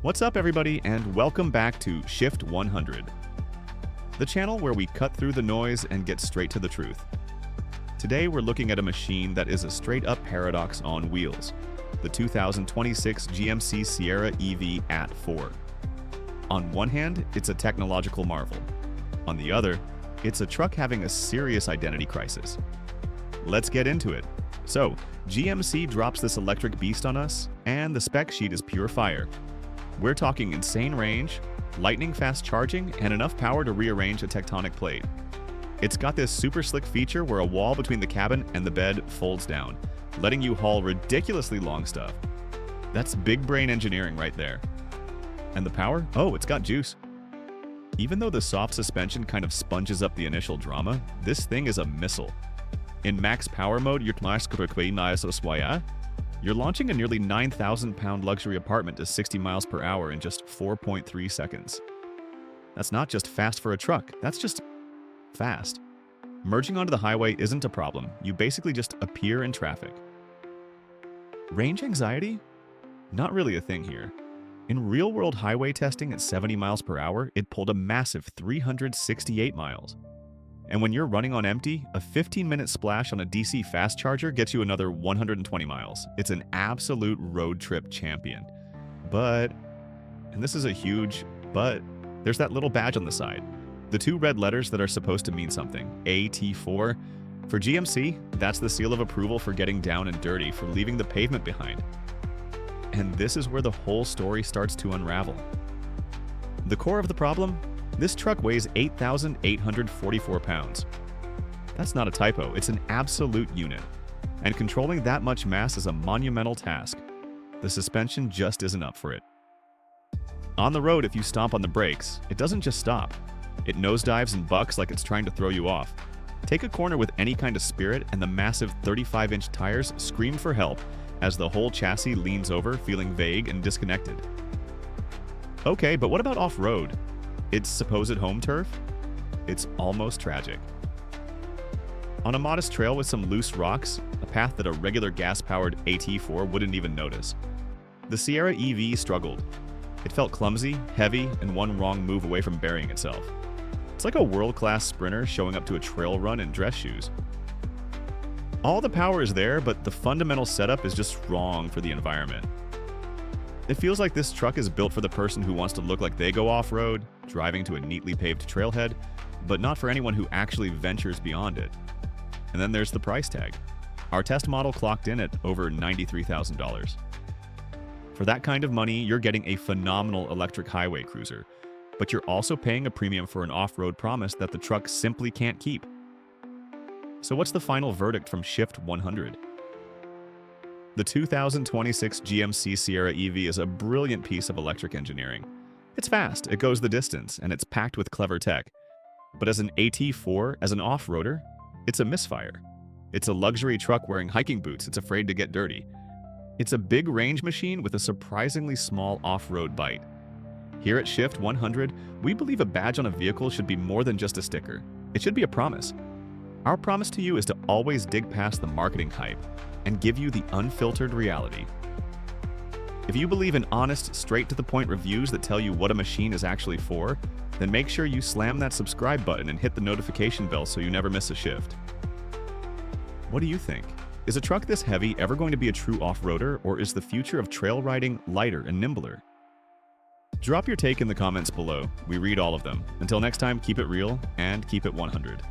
What's up, everybody, and welcome back to Shift 100, the channel where we cut through the noise and get straight to the truth. Today, we're looking at a machine that is a straight-up paradox on wheels, the 2026 GMC Sierra EV AT4. On one hand, it's a technological marvel. On the other, it's a truck having a serious identity crisis. Let's get into it. So, GMC drops this electric beast on us, and the spec sheet is pure fire. We're talking insane range, lightning-fast charging, and enough power to rearrange a tectonic plate. It's got this super slick feature where a wall between the cabin and the bed folds down, letting you haul ridiculously long stuff. That's big brain engineering right there. And the power? Oh, it's got juice. Even though the soft suspension kind of sponges up the initial drama, this thing is a missile. In max power mode, you're launching a nearly 9,000-pound luxury apartment to 60 miles per hour in just 4.3 seconds. That's not just fast for a truck, that's just fast. Merging onto the highway isn't a problem, you basically just appear in traffic. Range anxiety? Not really a thing here. In real-world highway testing at 70 miles per hour, it pulled a massive 368 miles. And when you're running on empty, a 15-minute splash on a DC fast charger gets you another 120 miles. It's an absolute road trip champion. But, and this is a huge but, there's that little badge on the side. The two red letters that are supposed to mean something, AT4. For GMC, that's the seal of approval for getting down and dirty, for leaving the pavement behind. And this is where the whole story starts to unravel. The core of the problem? This truck weighs 8,844 pounds. That's not a typo, it's an absolute unit. And controlling that much mass is a monumental task. The suspension just isn't up for it. On the road, if you stomp on the brakes, it doesn't just stop. It nosedives and bucks like it's trying to throw you off. Take a corner with any kind of spirit and the massive 35-inch tires scream for help as the whole chassis leans over, feeling vague and disconnected. Okay, but what about off-road? Its supposed home turf? It's almost tragic. On a modest trail with some loose rocks, a path that a regular gas-powered AT4 wouldn't even notice, the Sierra EV struggled. It felt clumsy, heavy, and one wrong move away from burying itself. It's like a world-class sprinter showing up to a trail run in dress shoes. All the power is there, but the fundamental setup is just wrong for the environment. It feels like this truck is built for the person who wants to look like they go off-road, driving to a neatly paved trailhead, but not for anyone who actually ventures beyond it. And then there's the price tag. Our test model clocked in at over $93,000. For that kind of money, you're getting a phenomenal electric highway cruiser, but you're also paying a premium for an off-road promise that the truck simply can't keep. So what's the final verdict from Shift 100? The 2026 GMC Sierra EV is a brilliant piece of electric engineering. It's fast, it goes the distance, and it's packed with clever tech. But as an AT4, as an off-roader, it's a misfire. It's a luxury truck wearing hiking boots it's afraid to get dirty. It's a big range machine with a surprisingly small off-road bite. Here at Shift 100, we believe a badge on a vehicle should be more than just a sticker. It should be a promise. Our promise to you is to always dig past the marketing hype and give you the unfiltered reality. If you believe in honest, straight-to-the-point reviews that tell you what a machine is actually for, then make sure you slam that subscribe button and hit the notification bell so you never miss a shift. What do you think? Is a truck this heavy ever going to be a true off-roader, or is the future of trail riding lighter and nimbler? Drop your take in the comments below. We read all of them. Until next time, keep it real and keep it 100.